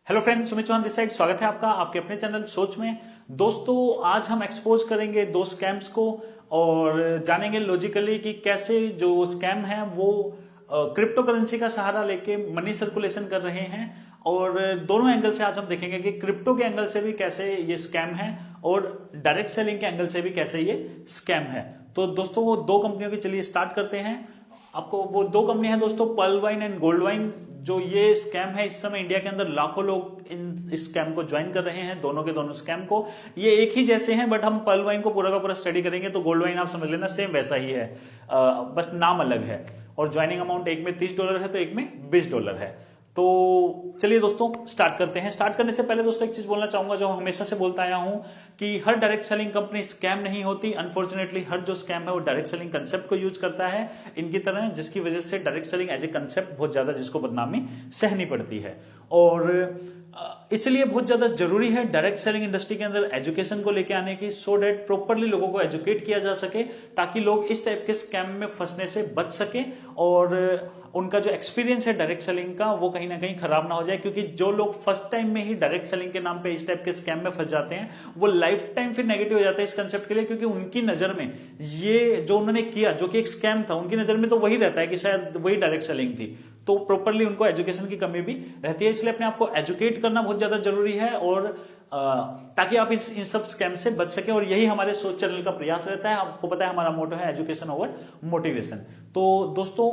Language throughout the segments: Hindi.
Hello friends, Sumit Chauhan this side. स्वागत है आपका आपके अपने चैनल सोच में। दोस्तों, आज हम एक्सपोज करेंगे दो स्कैम्स को और जानेंगे लॉजिकली कि कैसे जो स्कैम है वो क्रिप्टो करेंसी का सहारा लेके मनी सर्कुलेशन कर रहे हैं। और दोनों एंगल से आज हम देखेंगे कि क्रिप्टो के एंगल से भी कैसे ये स्कैम है और डायरेक्ट सेलिंग के एंगल से भी कैसे ये स्कैम है। तो दोस्तों, वो दो कंपनियों की चलिए स्टार्ट करते हैं। आपको वो दो कंपनी है दोस्तों, Pearl Vine and Gold Vine. जो ये स्कैम है, इस समय इंडिया के अंदर लाखों लोग इस स्कैम को ज्वाइन कर रहे हैं, दोनों के दोनों स्कैम को। ये एक ही जैसे हैं, बट हम पर्ल वाइन को पूरा का पूरा स्टडी करेंगे तो गोल्ड वाइन आप समझ लेना सेम वैसा ही है, बस नाम अलग है। और ज्वाइनिंग अमाउंट एक में $30 है तो एक में $20 है। तो चलिए दोस्तों स्टार्ट करते हैं। स्टार्ट करने से पहले दोस्तों एक चीज बोलना चाहूंगा जो हमेशा से बोलता आया हूं कि हर डायरेक्ट सेलिंग कंपनी स्कैम नहीं होती। अनफॉर्चुनेटली हर जो स्कैम है वो डायरेक्ट सेलिंग कंसेप्ट को यूज करता है इनकी तरह, जिसकी वजह से direct selling as a concept बहुत ज्यादा जिसको बदनामी सहनी पड़ती है। और इसलिए बहुत ज्यादा जरूरी है डायरेक्ट सेलिंग इंडस्ट्री के अंदर एजुकेशन को लेके आने की, सो डेट प्रॉपरली लोगों को एजुकेट किया जा सके ताकि लोग इस टाइप के स्कैम में फंसने से बच सके और उनका जो एक्सपीरियंस है डायरेक्ट सेलिंग का वो कहीं ना कहीं खराब ना हो जाए। क्योंकि जो लोग फर्स्ट टाइम में ही डायरेक्ट सेलिंग के नाम पे इस टाइप के स्कैम में फंस जाते हैं वो लाइफ टाइम फिर नेगेटिव हो जाता है इस कंसेप्ट के लिए, क्योंकि उनकी नजर में ये जो उन्होंने किया जो कि एक स्कैम था, उनकी नजर में तो वही रहता है कि शायद वही डायरेक्ट सेलिंग थी। तो प्रॉपरली उनको एजुकेशन की कमी भी रहती है, इसलिए अपने आप को एजुकेट करना बहुत ज्यादा जरूरी है और ताकि आप इन सब स्कैम से बच सके। और यही हमारे सोच चैनल का प्रयास रहता है। आपको पता है हमारा मोटो है एजुकेशन ओवर मोटिवेशन। तो दोस्तों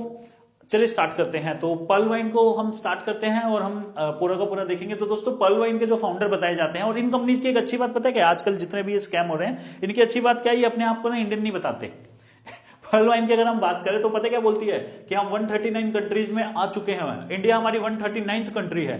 चलिए स्टार्ट करते हैं। तो पर्ल वाइन को हम स्टार्ट करते हैं और हम पूरा का पूरा देखेंगे। तो दोस्तों, पर्ल वाइन के जो फाउंडर बताए जाते हैं, और इन कंपनीज की एक अच्छी बात पता है कि आजकल जितने भी ये स्कैम हो रहे हैं, इनकी अच्छी बात क्या है, ये अपने आप को ना इंडियन नहीं बताते। पर्ल वाइन की अगर हम बात करें तो पता क्या बोलती है कि हम 139 कंट्रीज में आ चुके हैं। इंडिया हमारी 139th कंट्री है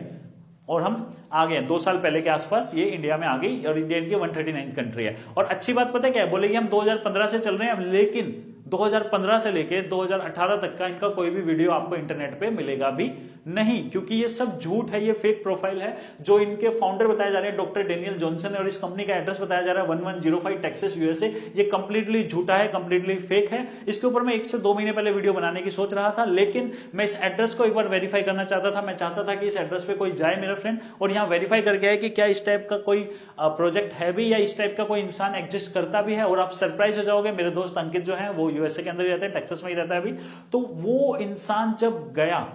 और हम आ गए 2 साल पहले के आसपास ये इंडिया में आ गई और इंडिया इनकी 139th कंट्री है। और अच्छी बात पता है क्या है, बोलेगी हम 2015 से चल रहे हैं, लेकिन 2015 से लेके 2018 तक का इनका कोई भी वीडियो आपको इंटरनेट पे मिलेगा भी नहीं, क्योंकि ये सब झूठ है, ये फेक प्रोफाइल है। जो इनके फाउंडर बताए जा रहे हैं डॉक्टर डेनियल जॉनसन, और इस कंपनी का एड्रेस बताया जा रहा है 1105 टेक्सास यूएसए, ये कंप्लीटली झूठा है, कंप्लीटली फेक है। इसके ऊपर मैं 1 से 2 महीने पहले वीडियो बनाने की सोच रहा था, लेकिन मैं इस एड्रेस को एक बार वेरीफाई करना चाहता था। मैं चाहता था कि इस एड्रेस पे कोई जाए मेरा फ्रेंड और यहाँ वेरीफाई करके आए कि क्या इस टाइप का कोई प्रोजेक्ट है भी या इस टाइप का कोई इंसान एग्जिस्ट करता भी है। और आप सरप्राइज हो जाओगे, मेरे दोस्त अंकित जो है वो यूएसए के अंदर ही रहते हैं, टेक्सास में ही रहता है अभी। तो वो इंसान जब गया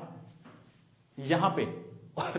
यहां पे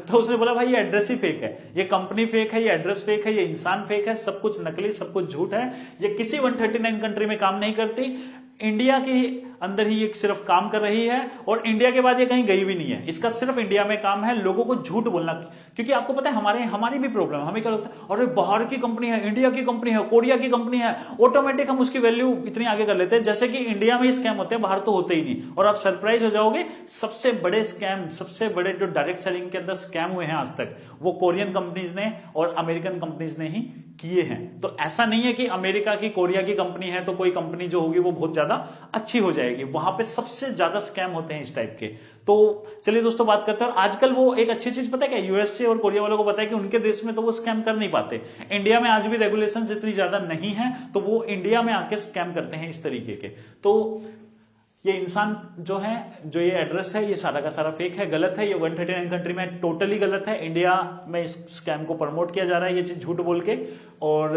तो उसने बोला भाई ये एड्रेस ही फेक है, ये कंपनी फेक है, ये एड्रेस फेक है, ये इंसान फेक है, सब कुछ नकली, सब कुछ झूठ है। ये किसी 139 कंट्री में काम नहीं करती, इंडिया के अंदर ही ये सिर्फ काम कर रही है और इंडिया के बाद ये कहीं गई भी नहीं है। इसका सिर्फ इंडिया में काम है, लोगों को झूठ बोलना। क्योंकि आपको पता है हमारी भी प्रॉब्लम है। हमें क्या लगता है, अरे बाहर की कंपनी है, इंडिया की कंपनी है, कोरिया की कंपनी है, ऑटोमेटिक हम उसकी वैल्यू इतनी आगे कर लेते हैं जैसे कि इंडिया में ही स्कैम होते हैं, बाहर तो होते ही नहीं। और आप सरप्राइज हो जाओगे, सबसे बड़े स्कैम, सबसे बड़े जो डायरेक्ट सेलिंग के अंदर स्कैम हुए हैं आज तक, वो कोरियन कंपनीज ने और अमेरिकन कंपनीज ने ही किए हैं। तो ऐसा नहीं है कि अमेरिका की कोरिया की कंपनी है तो कोई कंपनी जो होगी वो बहुत ज्यादा अच्छी हो जाएगी। वहां पे सबसे ज्यादा स्कैम होते हैं इस टाइप के। तो चलिए दोस्तों बात करते हैं। और आजकल वो एक अच्छी चीज पता है क्या, यूएसए और कोरिया वालों को पता है कि उनके देश में तो वो स्कैम कर नहीं पाते। इंडिया में आज भी रेगुलेशन इतनी ज्यादा नहीं है, तो वो इंडिया में आके स्कैम करते हैं इस तरीके के। तो ये इंसान जो है, जो ये एड्रेस है, ये सारा का सारा फेक है, गलत है। ये 139 कंट्री में टोटली गलत है। इंडिया में इस स्कैम को प्रमोट किया जा रहा है ये चीज झूठ बोल के। और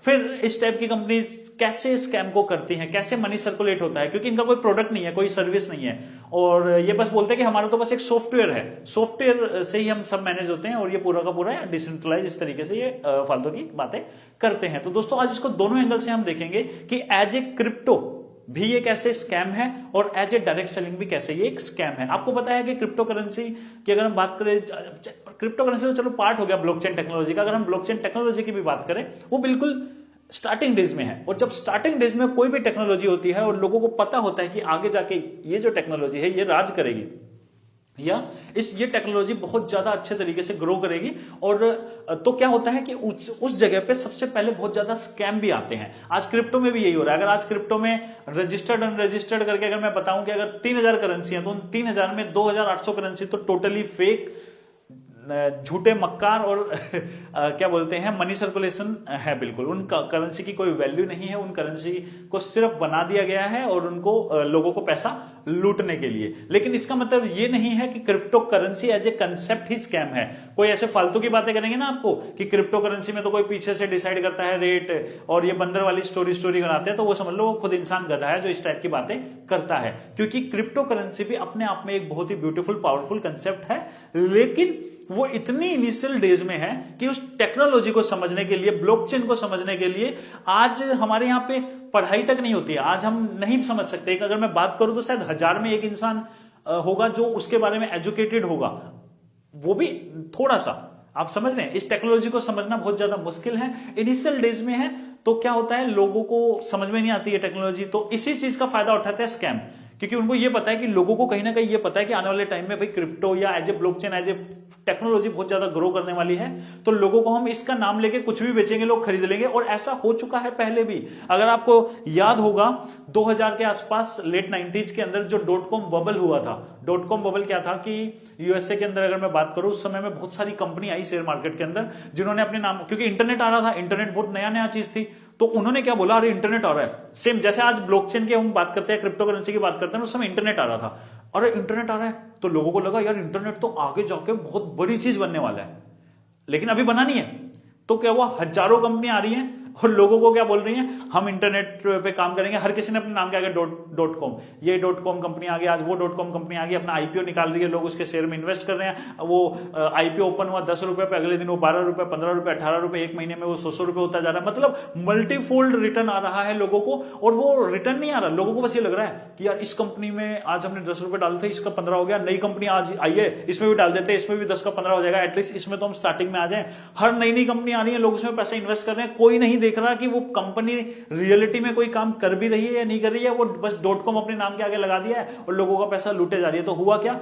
फिर इस टाइप की कंपनीज कैसे स्कैम को करती हैं, कैसे मनी सर्कुलेट होता है, क्योंकि इनका कोई प्रोडक्ट नहीं है, कोई सर्विस नहीं है, और ये बस बोलते हैं कि हमारा तो बस एक सॉफ्टवेयर है, सॉफ्टवेयर से ही हम सब मैनेज होते हैं और ये पूरा का पूरा डिसेंट्रलाइज इस तरीके से ये फालतू की बातें करते हैं। तो दोस्तों आज इसको दोनों एंगल से हम देखेंगे कि एज ए क्रिप्टो भी ये कैसे स्कैम है और एज ए डायरेक्ट सेलिंग भी कैसे ये एक स्कैम है। आपको पता है कि क्रिप्टो करेंसी की अगर हम बात करें, क्रिप्टो करेंसी तो चलो पार्ट हो गया ब्लॉकचेन टेक्नोलॉजी का, अगर हम ब्लॉकचेन टेक्नोलॉजी की भी बात करें वो बिल्कुल स्टार्टिंग डेज में है। और जब स्टार्टिंग डेज में कोई भी टेक्नोलॉजी होती है और लोगों को पता होता है कि आगे जाके ये जो टेक्नोलॉजी है ये राज करेगी या ये टेक्नोलॉजी बहुत ज्यादा अच्छे तरीके से ग्रो करेगी, और तो क्या होता है कि उस जगह पे सबसे पहले बहुत ज्यादा स्कैम भी आते हैं। आज क्रिप्टो में भी यही हो रहा है। अगर आज क्रिप्टो में रजिस्टर्ड अनरजिस्टर्ड करके अगर मैं बताऊं कि अगर 3000 करेंसी है तो उन 3000 में 2800 करेंसी तो टोटली फेक झूठे मक्कार और क्या बोलते हैं मनी सर्कुलेशन है बिल्कुल। उन करेंसी की कोई वैल्यू नहीं है, उन करेंसी को सिर्फ बना दिया गया है और उनको लोगों को पैसा लूटने के लिए। लेकिन इसका मतलब ये नहीं है कि cryptocurrency as a concept ही स्कैम है। कोई ऐसे फालतू की बातें करेंगे ना आपको कि क्रिप्टो करेंसी में तो कोई पीछे से डिसाइड करता है रेट और ये बंदर वाली स्टोरी बनाते हैं, तो वो समझ लो वो खुद इंसान गधा है जो इस टाइप की बातें करता है। क्योंकि क्रिप्टो करेंसी भी अपने आप में एक बहुत ही ब्यूटीफुल पावरफुल कंसेप्ट है, लेकिन वो इतनी इनिशियल डेज में है कि उस टेक्नोलॉजी को समझने के लिए, ब्लॉकचेन को समझने के लिए आज हमारे यहां पे पढ़ाई तक नहीं होती है। आज हम नहीं समझ सकते। अगर मैं बात करूं तो शायद 1000 में एक इंसान होगा जो उसके बारे में एजुकेटेड होगा, वो भी थोड़ा सा। आप समझ रहे हैं, इस टेक्नोलॉजी को समझना बहुत ज्यादा मुश्किल है, इनिशियल डेज में है। तो क्या होता है, लोगों को समझ में नहीं आती है टेक्नोलॉजी, तो इसी चीज का फायदा उठाते हैं स्कैम। क्योंकि उनको ये पता है कि लोगों को कहीं ना कहीं ये पता है कि आने वाले टाइम में भाई क्रिप्टो या as a blockchain as a technology बहुत ज्यादा ग्रो करने वाली है, तो लोगों को हम इसका नाम लेके कुछ भी बेचेंगे, लोग खरीद लेंगे। और ऐसा हो चुका है पहले भी। अगर आपको याद होगा 2000 के आसपास, लेट 90s के अंदर जो .com बबल हुआ था। .com बबल क्या था कि यूएसए के अंदर अगर मैं बात करूं, उस समय में बहुत सारी कंपनी आई शेयर मार्केट के अंदर जिन्होंने अपने नाम, क्योंकि इंटरनेट आ रहा था, इंटरनेट बहुत नया नया चीज थी, तो उन्होंने क्या बोला, अरे इंटरनेट आ रहा है। सेम जैसे आज ब्लॉकचेन की हम बात करते हैं, क्रिप्टो करेंसी की बात करते हैं, उस समय इंटरनेट आ रहा था। अरे इंटरनेट आ रहा है, तो लोगों को लगा यार इंटरनेट तो आगे जाके बहुत बड़ी चीज बनने वाला है, लेकिन अभी बना नहीं है। तो क्या हुआ, हजारों कंपनियां आ रही हैं और लोगों को क्या बोल रही हैं, हम इंटरनेट पे काम करेंगे। हर किसी ने अपने नाम के आगे .com, ये .com कंपनी आ गई, आज वो .com कंपनी आ गई, अपना आईपीओ निकाल रही है, लोग उसके शेयर में इन्वेस्ट कर रहे हैं। वो आईपीओ ओपन हुआ 10 रुपए पे, अगले दिन वो 12 रुपए, 15 रुपए, 18 रुपए, एक महीने में वो 100 रुपए होता जा रहा है। मतलब मल्टीफोल्ड रिटर्न आ रहा है लोगों को। और वो रिटर्न नहीं आ रहा, लोगों को बस ये लग रहा है कि यार इस कंपनी में आज हमने 10 रुपए डाले थे, इसका 15 हो गया, नई कंपनी आज आई है, इसमें भी डाल देते हैं, इसमें भी 10 का 15 हो जाएगा, एटलीस्ट इसमें तो हम स्टार्टिंग में आ जाए। हर नई नई कंपनी आ रही है, लोग उसमें पैसे इन्वेस्ट कर रहे हैं। कोई नहीं देख रहा कि वो कंपनी रियलिटी में कोई काम कर भी रही है या नहीं कर रही है। वो बस .com अपने नाम के आगे लगा दिया है और लोगों का पैसा लूटे जा रही है। तो हुआ क्या,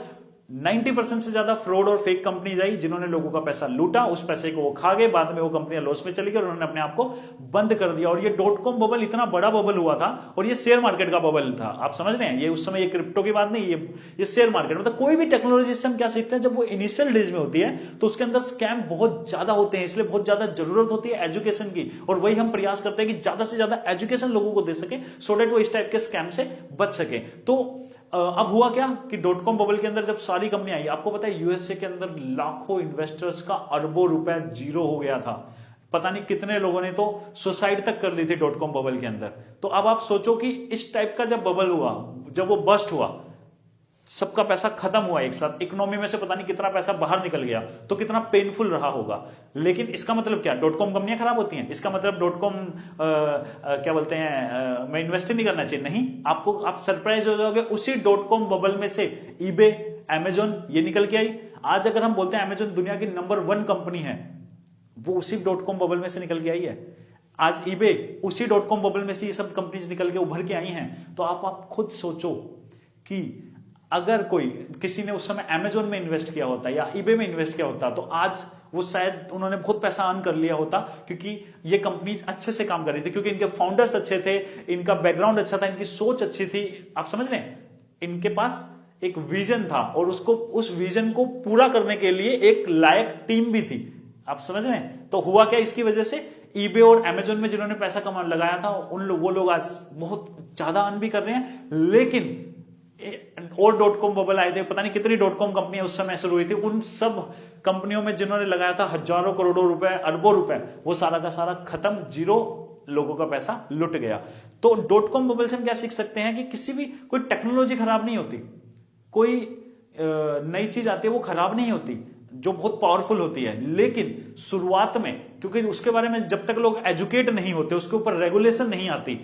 90% से ज्यादा फ्रॉड और फेक कंपनीज आई जिन्होंने लोगों का पैसा लूटा, उस पैसे को वो खा गए, बाद में वो कंपनियां लॉस में चली गई और उन्होंने अपने आप को बंद कर दिया। और ये .com बबल इतना बड़ा बबल हुआ था, और ये शेयर मार्केट का बबल था। आप समझ रहे हैं, ये उस समय ये क्रिप्टो की बात नहीं, ये शेयर मार्केट। मतलब कोई भी टेक्नोलॉजी से हम क्या सीखते हैं, जब वो इनिशियल डेज में होती है तो उसके अंदर स्कैम बहुत ज्यादा होते हैं, इसलिए बहुत ज्यादा जरूरत होती है एजुकेशन की। और वही हम प्रयास करते हैं कि ज्यादा से ज्यादा एजुकेशन लोगों को दे सके, सो डेट वो इस टाइप के स्कैम से बच सके। तो अब हुआ क्या कि .com बबल के अंदर जब सारी कंपनी आई, आपको पता है यूएसए के अंदर लाखों इन्वेस्टर्स का अरबों रुपए जीरो हो गया था। पता नहीं कितने लोगों ने तो सुसाइड तक कर ली थी .com बबल के अंदर। तो अब आप सोचो कि इस टाइप का जब बबल हुआ, जब वो बस्ट हुआ, सबका पैसा खत्म हुआ एक साथ, इकोनॉमी में से पता नहीं कितना पैसा बाहर निकल गया, तो कितना पेनफुल रहा होगा। लेकिन इसका मतलब क्या, .com कंपनियां खराब होती हैं, इसका मतलब .com क्या बोलते हैं मैं इन्वेस्ट नहीं करना चाहिए? नहीं, आपको आप सरप्राइज हो जाओगे, उसी .com बबल में से ईबे, अमेजॉन ये निकल के आई। आज अगर हम बोलते हैं अमेजॉन दुनिया की नंबर 1 कंपनी है, वो उसी .com बबल में से निकल के आई है। आज ईबे, उसी .com बबल में से ये सब कंपनीज निकल के उभर के आई हैं। तो आप खुद सोचो कि अगर कोई किसी ने उस समय अमेजोन में इन्वेस्ट किया होता या ईबे में इन्वेस्ट किया होता, तो आज वो शायद उन्होंने बहुत पैसा अर्न कर लिया होता, क्योंकि ये कंपनीज अच्छे से काम कर रही थी, क्योंकि इनके फाउंडर्स अच्छे थे, इनका बैकग्राउंड अच्छा था, इनकी सोच अच्छी थी। आप समझ रहे हैं, इनके पास एक विजन था और उस विजन को पूरा करने के लिए एक लायक टीम भी थी। आप समझ रहे हैं। तो हुआ क्या, इसकी वजह से ईबे और अमेजोन में जिन्होंने पैसा कमाने लगाया था, वो लोग आज बहुत ज्यादा अर्न भी कर रहे हैं। लेकिन और .com बबल आए थे, पता नहीं कितनी .com कंपनियां उस समय शुरू हुई थी, उन सब कंपनियों में जिन्होंने लगाया था हजारों करोड़ों रुपए, अरबों रुपए, वो सारा का सारा खत्म, जीरो, लोगों का पैसा लुट गया। तो .com बबल से हम क्या सीख सकते हैं कि किसी भी कोई टेक्नोलॉजी खराब नहीं होती, कोई नई चीज आती है वो खराब नहीं होती, जो बहुत पावरफुल होती है। लेकिन शुरुआत में, क्योंकि उसके बारे में जब तक लोग एजुकेट नहीं होते, उसके ऊपर रेगुलेशन नहीं आती,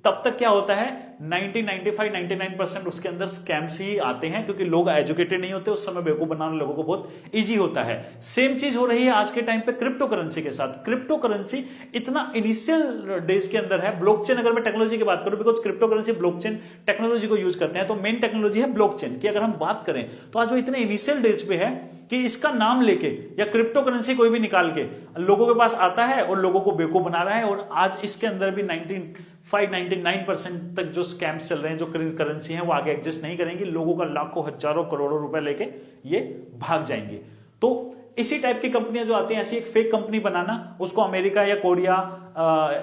तब तक क्या होता है 99% उसके अंदर स्कैम्स ही आते हैं, क्योंकि लोग एजुकेटेड नहीं होते। उस समय बेवकूफ बनाना लोगों को बहुत इजी होता है। सेम चीज हो रही है आज के टाइम पे क्रिप्टो करेंसी के साथ। क्रिप्टो करेंसी इतना इनिशियल डेज के अंदर है। ब्लॉकचेन, अगर मैं टेक्नोलॉजी की बात करूं, because crypto currency blockchain technology को यूज करते हैं, तो मेन टेक्नोलॉजी है ब्लॉकचेन की। अगर हम बात करें तो आज वो इतने इनिशियल डेज पे है कि इसका नाम लेके या क्रिप्टो करेंसी कोई भी निकाल के लोगों के पास आता है और लोगों को बेवकूफ बना रहा है। और आज इसके अंदर भी 99% तक जो स्कैम्स चल रहे हैं, जो करेंसी है, वो आगे एग्जिस्ट नहीं करेंगी। लोगों का लाखों हजारों करोड़ों रुपए लेके ये भाग जाएंगे। तो इसी टाइप की कंपनियां जो आती हैं, ऐसी एक फेक कंपनी बनाना, उसको अमेरिका या कोरिया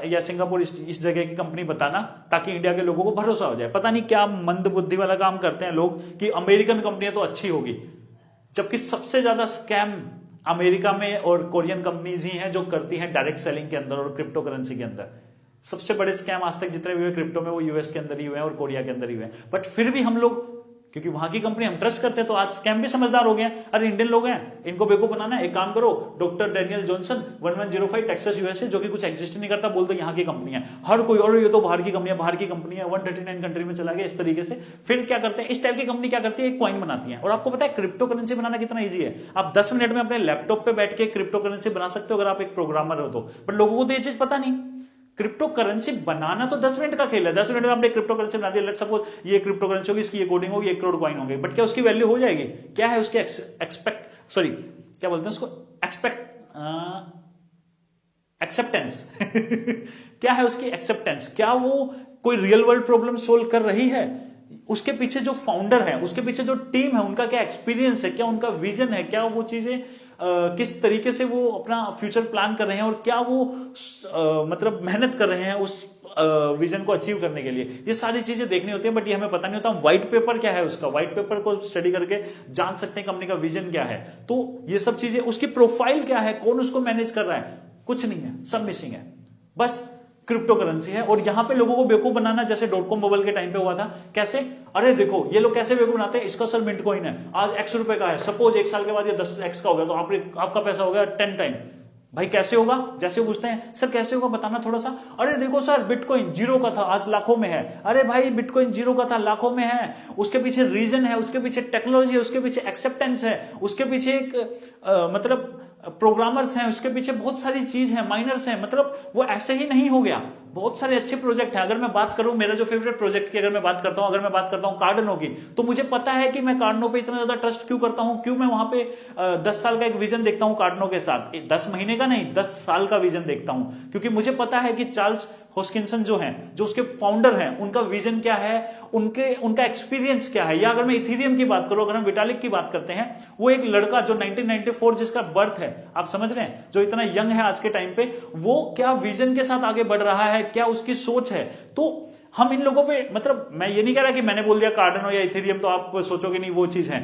या सिंगापुर इस जगह की कंपनी बताना, ताकि इंडिया के लोगों को भरोसा हो जाए। पता नहीं क्या मंद बुद्धि वाला काम करते हैं लोग कि अमेरिकन कंपनियां तो अच्छी होगी, जबकि सबसे ज्यादा स्कैम अमेरिका में और कोरियन कंपनीज ही हैं जो करती हैं डायरेक्ट सेलिंग के अंदर और क्रिप्टो करेंसी के अंदर। सबसे बड़े स्कैम आज तक जितने भी हुए क्रिप्टो में, वो यूएस के अंदर ही हुए हैं और कोरिया के अंदर ही हुए हैं। बट फिर भी हम लोग, क्योंकि वहां की कंपनी हम ट्रस्ट करते हैं, तो आज स्कैम भी समझदार हो गए हैं। अरे इंडियन लोग हैं, इनको बेवकूफ बनाना है, एक काम करो, doctor Daniel Johnson 1105 Texas USA, जो कि कुछ एग्जिस्ट नहीं करता, बोल दो यहाँ की कंपनी है। हर कोई, और ये तो बाहर की कंपनी है, बाहर की कंपनी है, 139 कंट्री में चला गया इस तरीके से। फिर क्या करते हैं, इस टाइप की कंपनी क्या करती है, एक कॉइन बनाती है। और आपको पता है क्रिप्टो करेंसी बनाना कितना ईजी है। आप 10 मिनट में अपने लैपटॉप पे बैठ के क्रिप्टो करेंसी बना सकते हो, अगर आप एक प्रोग्रामर हो तो। बट लोगों को तो ये चीज पता नहीं। क्रिप्टो करेंसी बनाना तो 10 मिनट का खेल है। 10 मिनट में आपने क्रिप्टो करेंसी बना दिया, लेट्स सपोज ये क्रिप्टो करेंसी होगी, इसकी ये कोडिंग होगी, 1 करोड़ कॉइन होंगे। बट क्या उसकी वैल्यू हो जाएगी? क्या है उसके क्या बोलते हैं उसको, एक्सेप्टेंस क्या है उसकी एक्सेप्टेंस? क्या वो कोई रियल वर्ल्ड प्रॉब्लम सोल्व कर रही है? उसके पीछे जो फाउंडर है, उसके पीछे जो टीम है, उनका क्या एक्सपीरियंस है, क्या उनका विजन है, क्या वो चीजें किस तरीके से वो अपना फ्यूचर प्लान कर रहे हैं, और क्या वो मतलब मेहनत कर रहे हैं उस विजन को अचीव करने के लिए। ये सारी चीजें देखनी होती है, बट ये हमें पता नहीं होता। व्हाइट पेपर क्या है उसका, व्हाइट पेपर को स्टडी करके जान सकते हैं कंपनी का विजन क्या है। तो ये सब चीजें, उसकी प्रोफाइल क्या है, कौन उसको मैनेज कर रहा है, कुछ नहीं है, सब मिसिंग है। बस क्रिप्टो करेंसी है। और यहां पे लोगों को बेवकूफ बनाना, जैसे .com बबल के टाइम पे हुआ था। कैसे? अरे देखो ये लोग कैसे बेवकूफ बनाते हैं, इसका सर मिंट कॉइन है, आज x रुपए का है, सपोज 1 साल के बाद ये 10x का हो गया, तो आपका पैसा हो गया 10 टाइम। भाई कैसे होगा? जैसे वो पूछते हैं, सर कैसे होगा बताना थोड़ा सा। अरे देखो सर, बिटकॉइन 0 का था, आज लाखों में है। अरे भाई बिटकॉइन 0 का था, लाखों में है। उसके पीछे रीजन है, उसके पीछे टेक्नोलॉजी है, उसके पीछे एक्सेप्टेंस है, उसके पीछे एक मतलब प्रोग्रामर्स हैं, उसके पीछे बहुत सारी चीज है, माइनर्स हैं। मतलब वो ऐसे ही नहीं हो गया, बहुत सारे अच्छे प्रोजेक्ट हैं। अगर मैं बात करूं मेरा जो फेवरेट प्रोजेक्ट की, अगर मैं बात करता हूं कार्डनो की, तो मुझे पता है कि मैं कार्डनो पे इतना ज्यादा ट्रस्ट क्यों करता हूं, क्यों मैं वहां पे 10 साल का एक विजन देखता हूं कार्डनो के साथ। 10 महीने का नहीं, 10 साल का विजन देखता हूं, क्योंकि मुझे पता है कि चार्ल्स हॉस्किंसन जो हैं, जो उसके फाउंडर हैं, उनका विजन क्या है, उनका एक्सपीरियंस क्या है। या अगर मैं इथेरियम की बात करूं, अगर हम विटालिक की बात करते हैं, वो एक लड़का जो 1994 जिसका बर्थ है, आप समझ रहे हैं, जो इतना यंग है आज के टाइम पे, वो क्या विजन के साथ आगे बढ़ रहा है, क्या उसकी सोच है। तो हम इन लोगों पे, मतलब मैं ये नहीं कह रहा कि मैंने बोल दिया कार्डनो या इथेरियम तो आप सोचोगे नहीं वो चीज है,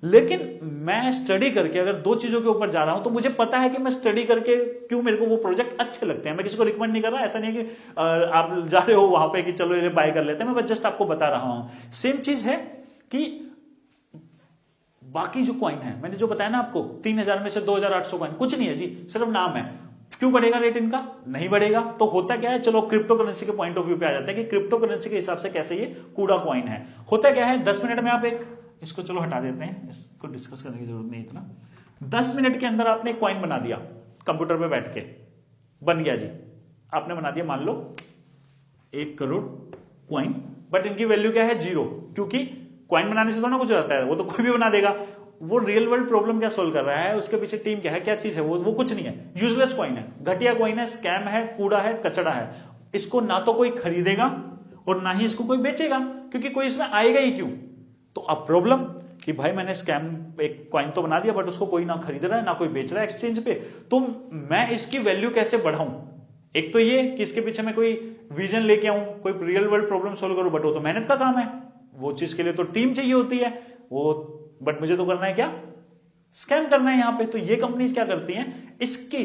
लेकिन मैं स्टडी करके अगर 2 चीजों के ऊपर जा रहा हूं, तो मुझे पता है कि मैं स्टडी करके क्यों मेरे को वो प्रोजेक्ट अच्छे लगते हैं। मैं किसी को रिकमेंड नहीं कर रहा, ऐसा नहीं है कि आप जा रहे हो वहां पे कि चलो ये बाय कर लेते हैं, मैं बस जस्ट आपको बता रहा हूं। सेम चीज है कि बाकी जो कॉइन है, मैंने जो बताया ना आपको, 3000 में से 2800 कॉइन कुछ नहीं है जी, सिर्फ नाम है। क्यों बढ़ेगा रेट इनका? नहीं बढ़ेगा। तो होता क्या है, चलो क्रिप्टो करेंसी के पॉइंट ऑफ व्यू पे आ जाते हैं कि क्रिप्टो करेंसी के हिसाब से कैसे ये कूड़ा कॉइन है। होता क्या है, 10 मिनट में आप इसको चलो हटा देते हैं, इसको डिस्कस करने की जरूरत नहीं इतना। 10 मिनट के अंदर आपने एक कॉइन बना दिया, कंप्यूटर पे बैठ के बन गया जी। आपने बना दिया, मान लो 1 करोड़ कॉइन, बट इनकी वैल्यू क्या है, 0, क्योंकि कॉइन बनाने से तो ना कुछ हो जाता है, वो तो कोई भी बना देगा। वो रियल वर्ल्ड प्रॉब्लम क्या सोल्व कर रहा है, उसके पीछे टीम क्या है, क्या चीज है, वो कुछ नहीं है, यूजलेस कॉइन है, घटिया कॉइन है, स्कैम है, कूड़ा है, कचड़ा है। इसको ना तो कोई खरीदेगा और ना ही इसको कोई बेचेगा, क्योंकि कोई इसमें आएगा ही क्यों। तो अब प्रॉब्लम कि भाई मैंने स्कैम एक कॉइन तो बना दिया, बट उसको कोई ना खरीद रहा है, ना कोई बेच रहा है एक्सचेंज पे, तो मैं इसकी वैल्यू कैसे बढ़ाऊं। एक तो ये कि इसके पीछे मैं कोई विजन लेके आऊं, कोई रियल वर्ल्ड प्रॉब्लम सोल्व करूं, बट वो तो मेहनत का काम है, वो चीज के लिए तो टीम चाहिए होती है वो, बट मुझे तो करना है क्या, स्कैम करना है यहां पे। तो ये कंपनीज क्या करती हैं, इसकी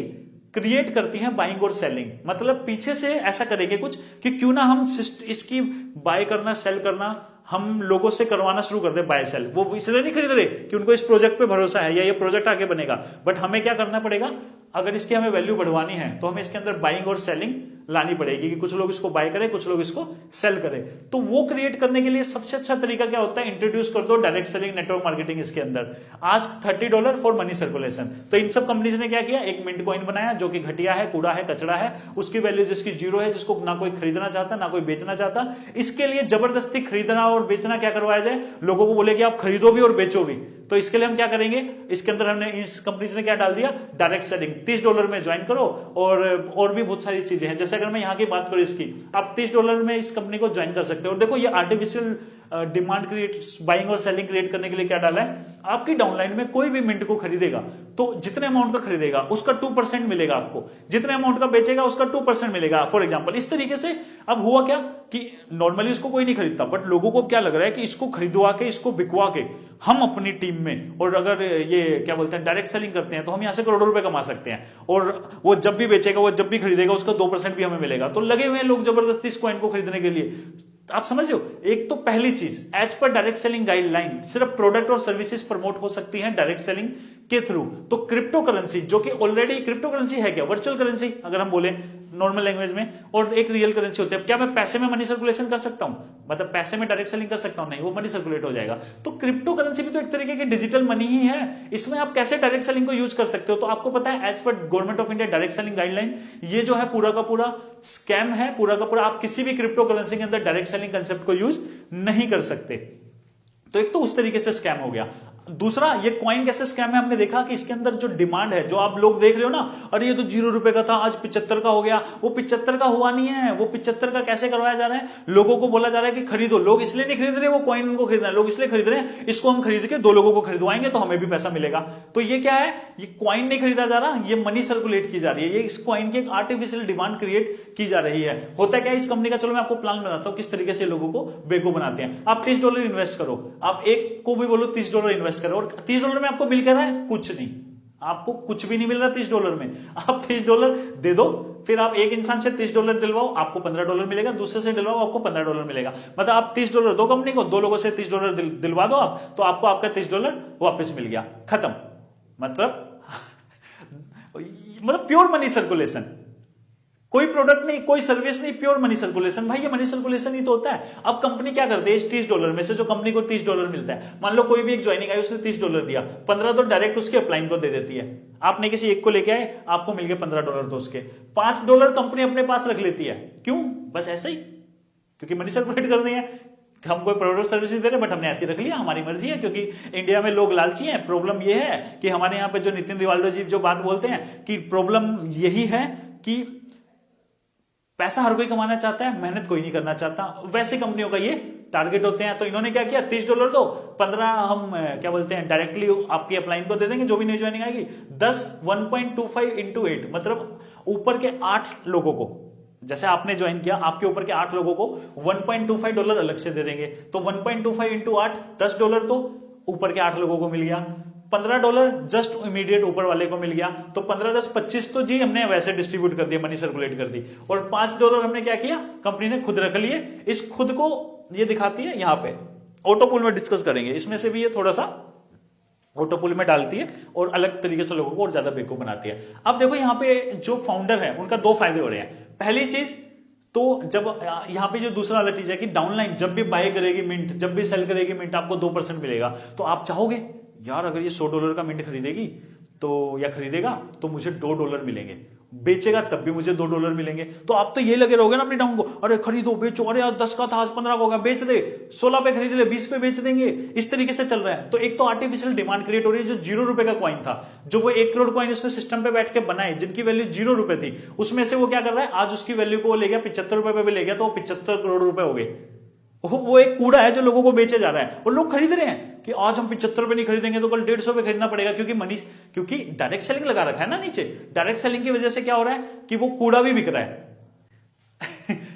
क्रिएट करती हैं बाइंग और सेलिंग, मतलब पीछे से ऐसा करेंगे कुछ कि क्यों ना हम इसकी बाय करना सेल करना हम लोगों से करवाना शुरू कर दे, बाय सेल। वो इसलिए नहीं खरीद रहे कि उनको इस प्रोजेक्ट पे भरोसा है या ये प्रोजेक्ट आगे बनेगा, बट हमें क्या करना पड़ेगा, अगर इसकी हमें वैल्यू बढ़वानी है तो हमें इसके अंदर बाइंग और सेलिंग लानी पड़ेगी कि कुछ लोग इसको बाय करें, कुछ लोग इसको सेल करें। तो वो क्रिएट करने के लिए सबसे अच्छा तरीका क्या होता है, इंट्रोड्यूस कर दो डायरेक्ट सेलिंग, नेटवर्क मार्केटिंग इसके अंदर। Ask $30 for money circulation. तो इन सब कंपनीज ने क्या किया, एक मिंट कॉइन बनाया जो कि घटिया है, कूड़ा है, कचड़ा है, उसकी वैल्यू जिसकी 0 है, जिसको ना कोई खरीदना चाहता ना कोई बेचना चाहता। इसके लिए जबरदस्ती खरीदना और बेचना क्या करवाया जाए, लोगों को बोले कि आप खरीदो भी और बेचो भी। तो इसके लिए हम क्या करेंगे, इसके अंदर हमने इस कंपनीज ने क्या डाल दिया, डायरेक्ट सेलिंग। $30 में ज्वाइन करो, और भी बहुत सारी चीजें हैं। जैसे अगर मैं यहाँ की बात करूं इसकी, आप $30 में इस कंपनी को ज्वाइन कर सकते हो। और देखो ये आर्टिफिशियल डिमांड क्रिएट, बाइंग और सेलिंग क्रिएट करने के लिए क्या डाला है, आपकी डाउनलाइन में कोई भी मिंट को खरीदेगा तो जितने अमाउंट का खरीदेगा उसका 2% मिलेगा आपको, जितने अमाउंट का बेचेगा उसका 2% मिलेगा, फॉर एग्जांपल। इस तरीके से अब हुआ क्या कि नॉर्मली इसको कोई नहीं खरीदता, बट लोगों को क्या लग रहा है कि इसको खरीदवा के, इसको बिकवा के हम अपनी टीम में, और अगर ये क्या बोलते हैं डायरेक्ट सेलिंग करते हैं तो हम यहां से करोड़ों रुपए कमा सकते हैं, और वो जब भी बेचेगा, वो जब भी खरीदेगा उसका 2% भी हमें मिलेगा। तो लगे हुए हैं लोग जबरदस्ती इस कॉइन को खरीदने के लिए। आप समझ रहे हो, एक तो पहली चीज, एज पर डायरेक्ट सेलिंग गाइडलाइन सिर्फ प्रोडक्ट और सर्विसेज प्रमोट हो सकती हैं डायरेक्ट सेलिंग के थ्रू। तो क्रिप्टो करेंसी, जो कि ऑलरेडी क्रिप्टो करेंसी है क्या, वर्चुअल करेंसी अगर हम बोले नॉर्मल लैंग्वेज में, और एक रियल करेंसी होती है। क्या मैं पैसे में मनी सर्कुलेशन कर सकता हूं, मतलब पैसे में डायरेक्ट सेलिंग कर सकता हूं? नहीं, वो मनी सर्कुलेट हो जाएगा। तो क्रिप्टो करेंसी भी तो एक तरीके की डिजिटल मनी ही है, इसमें आप कैसे डायरेक्ट सेलिंग को यूज कर सकते हो? तो आपको पता है एज पर government of India direct selling guideline, ये जो है पूरा का पूरा स्कैम है, पूरा का पूरा। आप किसी भी क्रिप्टो करेंसी के अंदर डायरेक्ट सेलिंग कंसेप्ट को यूज नहीं कर सकते। तो एक तो उस तरीके से स्कैम हो गया। दूसरा, ये कॉइन कैसे स्कैम है, हमने देखा कि इसके अंदर जो डिमांड है, जो आप लोग देख रहे हो ना, अरे ये तो 0 रुपए का था आज 75 का हो गया, वो 75 का हुआ नहीं है। वो 75 का कैसे करवाया जा रहा है, लोगों को बोला जा रहा है कि खरीदो। लोग इसलिए नहीं खरीद रहे वो कॉइन, उनको खरीदना है, लोग इसलिए खरीद रहे हैं इसको हम खरीद के 2 लोगों को खरीदवाएंगे तो हमें भी पैसा मिलेगा। तो ये क्या है, ये कॉइन नहीं खरीदा जा रहा, ये मनी सर्कुलेट की जा रही है। ये इस कॉइन की एक आर्टिफिशियल डिमांड क्रिएट की जा रही है। होता क्या है इस कंपनी का, चलो मैं आपको प्लान बनाता हूं किस तरीके से लोगों को बेवकूफ बनाते हैं। आप $30 इन्वेस्ट करो, आप एक को भी बोलो $30 इन्वेस्ट करो, और $30 में आपको मिल कर रहा है कुछ नहीं, आपको कुछ भी नहीं मिल रहा $30 में। आप $30 दे दो, फिर आप एक इंसान से $30 दिलवाओ, आपको $15 मिलेगा, दूसरे से दिलवाओ आपको $15 मिलेगा। मतलब आप $30 दो कंपनी को, 2 लोगों से $30 दिलवा दो आप, तो आपको आपका $30 वापस मिल गया, खत्म। मतलब प्योर मनी सर्कुलेशन, कोई प्रोडक्ट नहीं, कोई सर्विस नहीं, प्योर मनी सर्कुलेशन। भाई ये मनी सर्कुलेशन ही तो होता है। अब कंपनी क्या करती है, इस $30 में से जो कंपनी को $30 मिलता है, मान लो कोई भी एक ज्वाइनिंग आई, उसने $30 दिया, 15 तो डायरेक्ट उसके अपलाइन को दे देती है। आपने किसी एक को लेके आए, आपको मिल गए $15, तो उसके $5 कंपनी अपने पास रख लेती है। क्यों? बस ऐसे ही, क्योंकि मनी सर्कुलेट करनी है। हम कोई प्रोडक्ट सर्विस नहीं दे रहे, बट हमने ऐसे रख लिया, हमारी मर्जी है, क्योंकि इंडिया में लोग लालची हैं। प्रॉब्लम ये है कि हमारे यहाँ पे जो नितिन रिवाल्डो जी जो बात बोलते हैं कि प्रॉब्लम यही है कि पैसा हर कोई कमाना चाहता है, मेहनत कोई नहीं करना चाहता। वैसे कंपनियों का ये टारगेट होते हैं। तो इन्होंने क्या किया, $30 दो, 15 हम क्या बोलते हैं डायरेक्टली आपकी अपलाइन को दे देंगे, जो भी नई ज्वाइनिंग आएगी। 1.25 into 8, मतलब ऊपर के 8 लोगों को, जैसे आपने ज्वाइन किया, आपके ऊपर के 8 लोगों को $1.25 अलग से दे देंगे। तो 1.25 into 8, $10 तो ऊपर के 8 लोगों को मिल गया। $15 जस्ट इमीडिएट ऊपर वाले को मिल गया। तो 15, 10, 25 तो जी हमने वैसे डिस्ट्रीब्यूट कर दिया, मनी सर्कुलेट कर दी। और $5 हमने क्या किया, कंपनी ने खुद रख लिए। इस खुद को ये दिखाती है यहां पे, ऑटोपूल में डिस्कस करेंगे, इसमें से भी ये थोड़ा सा ऑटोपूल में डालती है और अलग तरीके से लोगों को और ज्यादा बेवकूफ बनाती है। अब देखो यहाँ पे जो फाउंडर है उनका 2 फायदे हो रहे हैं। पहली चीज तो जब यहां पे जो दूसरा वाला चीज है कि डाउनलाइन जब भी बाय करेगी मिंट, जब भी सेल करेगी मिंट, आपको 2% मिलेगा। तो आप चाहोगे यार अगर ये $100 का मिंट खरीदेगी तो या खरीदेगा तो मुझे $2 मिलेंगे, बेचेगा तब भी मुझे $2 मिलेंगे। तो आप तो ये लगे रहोगे ना अपनी डाउन को, अरे खरीदो बेचो, अरे यार 10 का था आज 15 का हो गया, बेच दे, 16 पे खरीद ले, 20 पे बेच देंगे। इस तरीके से चल रहा है। तो एक तो आर्टिफिशियल डिमांड क्रिएट हो रही है। जो $0 का कॉइन था, जो वो 1 करोड़ कॉइन उसने सिस्टम पे बैठ के बनाए, जिनकी वैल्यू $0 थी, उसमें से वो क्या कर रहा है, आज उसकी वैल्यू को ले गया $75 पे भी ले गया, तो 75 करोड़ रुपए हो गए। वो एक कूड़ा है जो लोगों को बेचे जा रहा है, और लोग खरीद रहे हैं कि आज हम 75 पे नहीं खरीदेंगे तो कल 150 पे खरीदना पड़ेगा, क्योंकि डायरेक्ट सेलिंग लगा रखा है ना नीचे। डायरेक्ट सेलिंग की वजह से क्या हो रहा है कि वो कूड़ा भी बिक रहा है।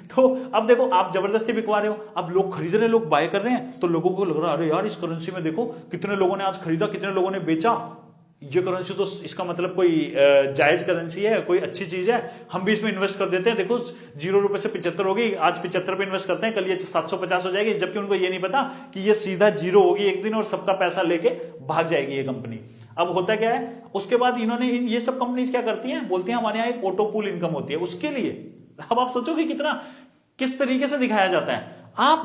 तो अब देखो, आप जबरदस्ती बिकवा रहे हो, अब लोग खरीद रहे हैं, लोग बाय कर रहे हैं, तो लोगों को लग रहा है अरे यार इस करेंसी में देखो कितने लोगों ने आज खरीदा, कितने लोगों ने बेचा, ये करेंसी तो इसका मतलब कोई जायज करेंसी है, कोई अच्छी चीज है, हम भी इसमें इन्वेस्ट कर देते हैं। देखो $0 से 75 होगी, आज 75 पे इन्वेस्ट करते हैं, कल ये 750 हो जाएगी। जबकि उनको ये नहीं पता कि ये सीधा 0 होगी एक दिन और सबका पैसा लेके भाग जाएगी ये कंपनी। अब होता क्या है, उसके बाद इन्होंने ये सब कंपनीज क्या करती हैं, बोलती हैं हमारे यहाँ एक ऑटो पूल इनकम होती है। उसके लिए अब आप सोचो कि किस तरीके से दिखाया जाता है। आप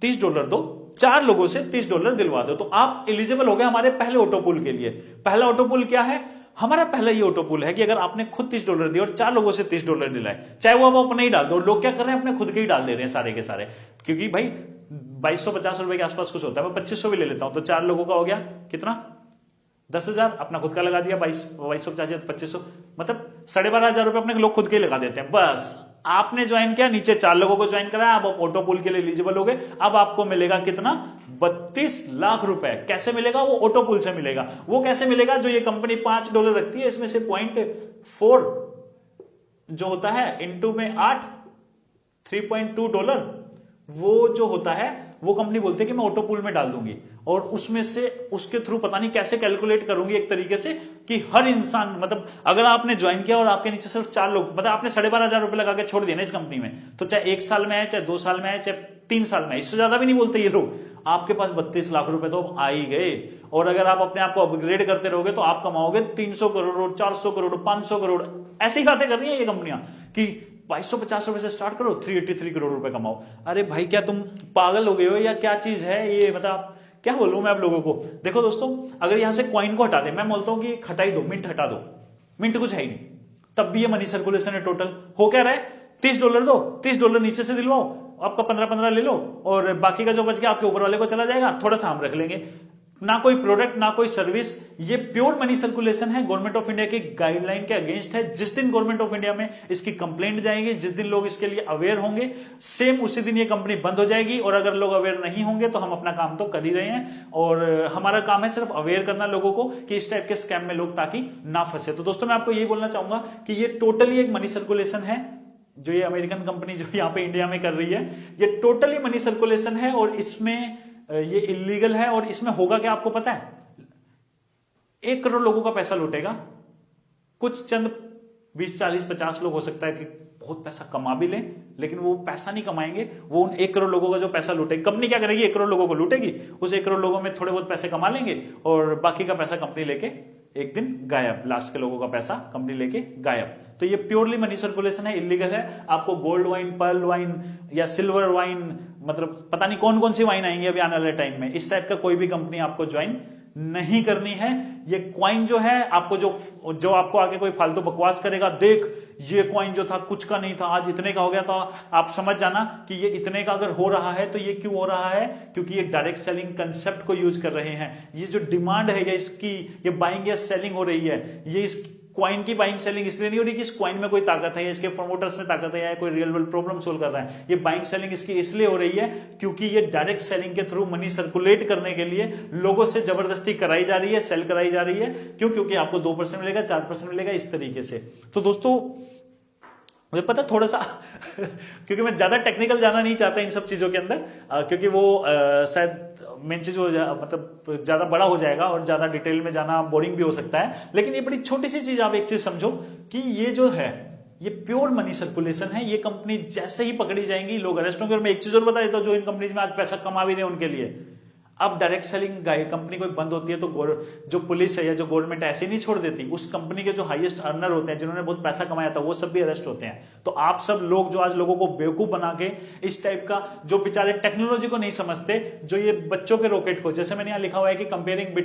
$30 दो, 4 लोगों से $30 दिलवा दो, तो आप एलिजिबल हो गए हमारे पहले ऑटोपूल के लिए। पहला ऑटोपूल क्या है, हमारा पहला ये ऑटोपूल है कि अगर आपने खुद $30 दिए और 4 लोगों से $30 दिलाए, चाहे वो आप अपने ही डाल दो। लोग क्या कर रहे हैं, अपने खुद के ही डाल दे रहे हैं सारे के सारे, क्योंकि भाई $2250 के आसपास कुछ होता है, मैं 2500 भी ले लेता हूं, तो 4 लोगों का हो गया कितना, 10,000 अपना खुद का लगा दिया, 2250 2500, मतलब 12,500 रुपए अपने लोग खुद के ही लगा देते हैं। बस आपने ज्वाइन किया, नीचे 4 लोगों को ज्वाइन कराया, अब आप ऑटो पूल के लिए एलिजिबल हो गए। अब आपको मिलेगा कितना? 32 लाख रुपए। कैसे मिलेगा? वो ऑटो पूल से मिलेगा। वो कैसे मिलेगा? जो ये कंपनी $5 रखती है, इसमें से 0.4 जो होता है इंटू में 8, $3.2 वो जो होता है वो कंपनी बोलती है कि मैं ऑटो पूल में डाल दूंगी, और उसमें से उसके थ्रू पता नहीं कैसे कैलकुलेट करूंगी एक तरीके से कि हर इंसान, मतलब अगर आपने ज्वाइन किया और आपके नीचे सिर्फ 4 लोग, मतलब आपने 12,500 रुपए लगा के छोड़ दिया ना इस कंपनी में, तो चाहे 1 साल में है, चाहे 2 साल में है, चाहे 3 साल में है, इससे ज्यादा भी नहीं बोलते ये लोग, आपके पास 32 लाख रुपए तो अब आ ही गए। और अगर आप अपने आप को अपग्रेड करते रहोगे तो आप कमाओगे 300 करोड़, 400 करोड़, 500 करोड़। ऐसी ही बातें कर रही है ये कंपनियां कि 2250 रुपए से स्टार्ट करो, 383 करोड़ रुपए कमाओ। अरे भाई, क्या तुम पागल हो गए हो या क्या चीज है ये? मतलब क्या बोलूं मैं आप लोगों को। देखो दोस्तों, अगर यहां से कॉइन को हटा दे, मैं बोलता हूं कि हटा ही दो, मिंट हटा दो, मिंट कुछ है ही नहीं, तब भी ये मनी सर्कुलेशन है। टोटल हो क्या रहा है? $30 दो, $30 नीचे से दिलवाओ, आपका 15-15 ले लो, और बाकी का जो बच गया आपके ऊपर वाले को चला जाएगा, थोड़ा सा हम रख लेंगे। ना कोई प्रोडक्ट, ना कोई सर्विस, ये प्योर मनी सर्कुलेशन है। गवर्नमेंट ऑफ इंडिया की गाइडलाइन के अगेंस्ट है। जिस दिन गवर्नमेंट ऑफ इंडिया में इसकी कंप्लेंट जाएगी, जिस दिन लोग इसके लिए अवेयर होंगे, सेम उसी दिन ये कंपनी बंद हो जाएगी। और अगर लोग अवेयर नहीं होंगे तो हम अपना काम तो कर ही रहे हैं, और हमारा काम है सिर्फ अवेयर करना लोगों को कि इस टाइप के स्कैम में लोग ताकि ना फंसे। तो दोस्तों, मैं आपको यही बोलना चाहूंगा कि ये टोटली एक मनी सर्कुलेशन है, जो ये अमेरिकन कंपनी जो यहाँ पे इंडिया में कर रही है, ये टोटली मनी सर्कुलेशन है, और इसमें ये इलीगल है। और इसमें होगा क्या आपको पता है? 1 करोड़ लोगों का पैसा लूटेगा। कुछ चंद 20, 40, 50 लोग हो सकता है कि बहुत पैसा कमा भी लें, लेकिन वो पैसा नहीं कमाएंगे। वो उन 1 करोड़ लोगों का जो पैसा लूटेगी, कंपनी क्या करेगी? 1 करोड़ लोगों को लूटेगी, उस 1 करोड़ लोगों में थोड़े बहुत पैसे कमा लेंगे, और बाकी का पैसा कंपनी लेके एक दिन गायब। लास्ट के लोगों का पैसा कंपनी लेके गायब। तो ये प्योरली मनी सर्कुलेशन है, इलीगल है। आपको गोल्ड वाइन, पर्ल वाइन या सिल्वर वाइन, मतलब पता नहीं कौन कौन सी वाइन आएंगे अभी आने वाले टाइम में, इस टाइप का कोई भी कंपनी आपको ज्वाइन नहीं करनी है। ये क्वाइन जो है, आपको जो आपको आके कोई फालतू बकवास करेगा, देख ये क्वाइन जो था कुछ का नहीं था, आज इतने का हो गया, तो आप समझ जाना कि ये इतने का अगर हो रहा है तो ये क्यों हो रहा है? क्योंकि ये डायरेक्ट सेलिंग कंसेप्ट को यूज कर रहे हैं। ये जो डिमांड है या इसकी ये बाइंग या सेलिंग हो रही है, ये इस क्वाइन की बाइंग सेलिंग इसलिए नहीं हो रही कि इस क्वाइन में कोई ताकत है या इसके प्रमोटर्स में ताकत है या कोई रियल वर्ल्ड प्रॉब्लम सोल्व कर रहा है। ये बाइंग सेलिंग इसकी इसलिए हो रही है क्योंकि ये डायरेक्ट सेलिंग के थ्रू मनी सर्कुलेट करने के लिए लोगों से जबरदस्ती कराई जा रही है, सेल कराई जा रही है। क्यों? क्योंकि आपको 2% मिलेगा, 4% मिलेगा, इस तरीके से। तो दोस्तों, मुझे पता थोड़ा सा क्योंकि मैं ज्यादा टेक्निकल जाना नहीं चाहता इन सब चीजों के अंदर, क्योंकि वो शायद मेन चीज हो मतलब ज्यादा बड़ा हो जाएगा और ज्यादा डिटेल में जाना बोरिंग भी हो सकता है। लेकिन ये बड़ी छोटी सी चीज, आप एक चीज समझो कि ये जो है ये प्योर मनी सर्कुलेशन है। ये कंपनी जैसे ही पकड़ी जाएंगी लोग अरेस्ट होंगे। और मैं एक चीज और बता देता हूं, जो इन कंपनीज में आज पैसा कमा भी रहे उनके लिए, अब डायरेक्ट सेलिंग कंपनी कोई बंद होती है तो जो पुलिस है या जो गवर्नमेंट ऐसे नहीं छोड़ देती। उस कंपनी के जो हाईएस्ट अर्नर होते हैं, जिन्होंने बहुत पैसा कमाया था, वो सब भी अरेस्ट होते हैं। तो आप सब लोग जो आज लोगों को बेवकूफ बना के इस टाइप का, जो बेचारे टेक्नोलॉजी को नहीं समझते, जो ये बच्चों के रॉकेट को, जैसे मैंने यहां लिखा हुआ है कि कंपेयरिंग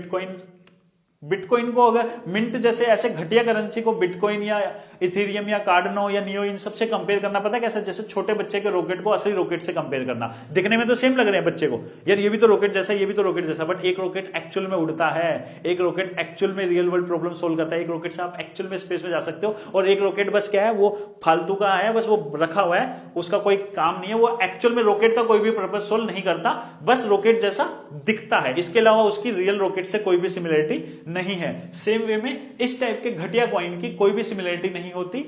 बिटकॉइन को, अगर मिंट जैसे ऐसे घटिया करेंसी को बिटकॉइन या इथेरियम या कार्डनो या नियो इन सबसे कंपेयर करना, पता है कैसे? जैसे छोटे बच्चे के रॉकेट को असली रॉकेट से कंपेयर करना। दिखने में तो सेम लग रहे हैं बच्चे को, यार ये भी तो रॉकेट जैसा, ये भी तो रॉकेट जैसा, बट एक रॉकेट एक्चुअल में उड़ता है, एक रॉकेट एक्चुअल में रियल वर्ल्ड प्रॉब्लम सोल्व करता है, एक रॉकेट से आप एक्चुअल में स्पेस में जा सकते हो, और एक रॉकेट बस क्या है, वो फालतू का है, बस वो रखा हुआ है, उसका कोई काम नहीं है। वो एक्चुअल में रॉकेट का कोई भी पर्पज सोल्व नहीं करता, बस रॉकेट जैसा दिखता है। इसके अलावा उसकी रियल रॉकेट से कोई भी सिमिलरिटी नहीं है। सेम वे में इस टाइप के घटिया कॉइन की कोई भी सिमिलरिटी नहीं होती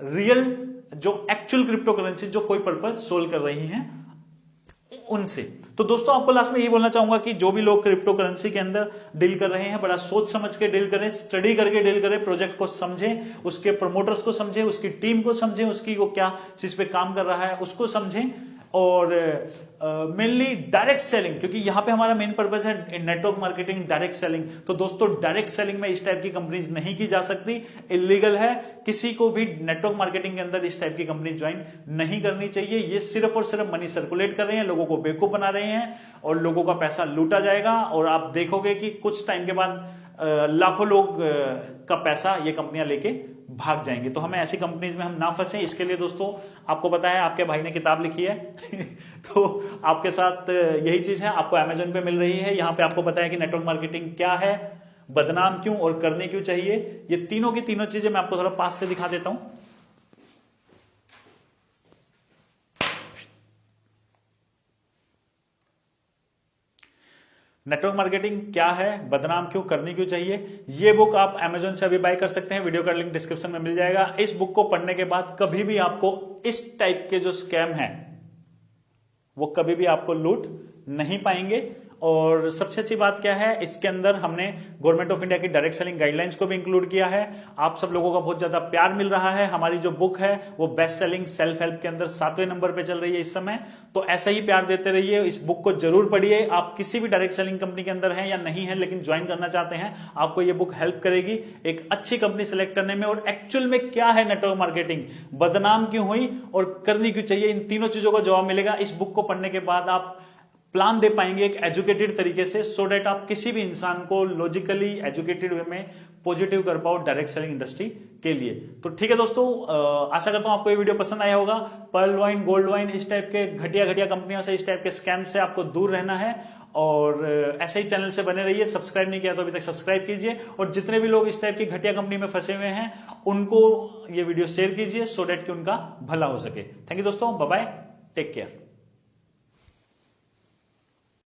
रियल जो एक्चुअल क्रिप्टो करेंसी जो कोई पर्पज सोल्व कर रही हैं उनसे। तो दोस्तों, आपको लास्ट में यही बोलना चाहूंगा कि जो भी लोग क्रिप्टो करेंसी के अंदर डील कर रहे हैं, बड़ा सोच समझ के डील करें, स्टडी करके डील करें, प्रोजेक्ट को समझें, उसके प्रमोटर्स को समझें, उसकी टीम को समझें, उसकी वो क्या चीज पे काम कर रहा है उसको समझें, और मेनली डायरेक्ट सेलिंग, क्योंकि यहां पे हमारा मेन पर्पस है नेटवर्क मार्केटिंग, डायरेक्ट सेलिंग। तो दोस्तों, डायरेक्ट सेलिंग में इस टाइप की कंपनीज नहीं की जा सकती, इलीगल है। किसी को भी नेटवर्क मार्केटिंग के अंदर इस टाइप की कंपनी ज्वाइन नहीं करनी चाहिए। ये सिर्फ और सिर्फ मनी सर्कुलेट कर रहे हैं, लोगों को बेवकूफ बना रहे हैं, और लोगों का पैसा लूटा जाएगा। और आप देखोगे कि कुछ टाइम के बाद लाखों लोग का पैसा ये कंपनियां लेके भाग जाएंगे। तो हमें ऐसी कंपनीज में हम ना फंसे, इसके लिए दोस्तों आपको पता है, आपके भाई ने किताब लिखी है तो आपके साथ यही चीज है, आपको अमेजोन पे मिल रही है। यहां पे आपको पता है कि नेटवर्क मार्केटिंग क्या है, बदनाम क्यों और करनी क्यों चाहिए। ये तीनों की तीनों चीजें मैं आपको थोड़ा पास से दिखा देता हूं। नेटवर्क मार्केटिंग क्या है, बदनाम क्यों, करनी क्यों चाहिए, ये बुक आप Amazon से अभी बाय कर सकते हैं। वीडियो का लिंक डिस्क्रिप्शन में मिल जाएगा। इस बुक को पढ़ने के बाद कभी भी आपको इस टाइप के जो स्कैम है वो कभी भी आपको लूट नहीं पाएंगे। और सबसे अच्छी बात क्या है, इसके अंदर हमने गवर्नमेंट ऑफ इंडिया की डायरेक्ट सेलिंग गाइडलाइंस को भी इंक्लूड किया है। आप सब लोगों का बहुत ज्यादा प्यार मिल रहा है। हमारी जो बुक है वो बेस्ट सेलिंग सेल्फ हेल्प के अंदर 7वें नंबर पे चल रही है इस समय। तो ऐसा ही प्यार देते रहिए, इस बुक को जरूर पढ़िए। आप किसी भी डायरेक्ट सेलिंग कंपनी के अंदर हैं या नहीं है लेकिन ज्वाइन करना चाहते हैं, आपको ये बुक हेल्प करेगी एक अच्छी कंपनी सेलेक्ट करने में। और एक्चुअल में क्या है नेटवर्क मार्केटिंग, बदनाम क्यों हुई और करनी क्यों चाहिए, इन तीनों चीजों का जवाब मिलेगा। इस बुक को पढ़ने के बाद आप प्लान दे पाएंगे एक एजुकेटेड तरीके से, सो डेट आप किसी भी इंसान को लॉजिकली एजुकेटेड वे में पॉजिटिव कर पाओ डायरेक्ट सेलिंग इंडस्ट्री के लिए। तो ठीक है दोस्तों, आशा करता हूं आपको ये वीडियो पसंद आया होगा। पर्ल वाइन, गोल्ड वाइन, इस टाइप के घटिया घटिया कंपनियों से, इस टाइप के स्कैम से आपको दूर रहना है। और ऐसे ही चैनल से बने रहिए। सब्सक्राइब नहीं किया तो अभी तक सब्सक्राइब कीजिए। और जितने भी लोग इस टाइप की घटिया कंपनी में फंसे हुए हैं उनको ये वीडियो शेयर कीजिए, सो डेट कि उनका भला हो सके। थैंक यू दोस्तों, बाय बाय, टेक केयर।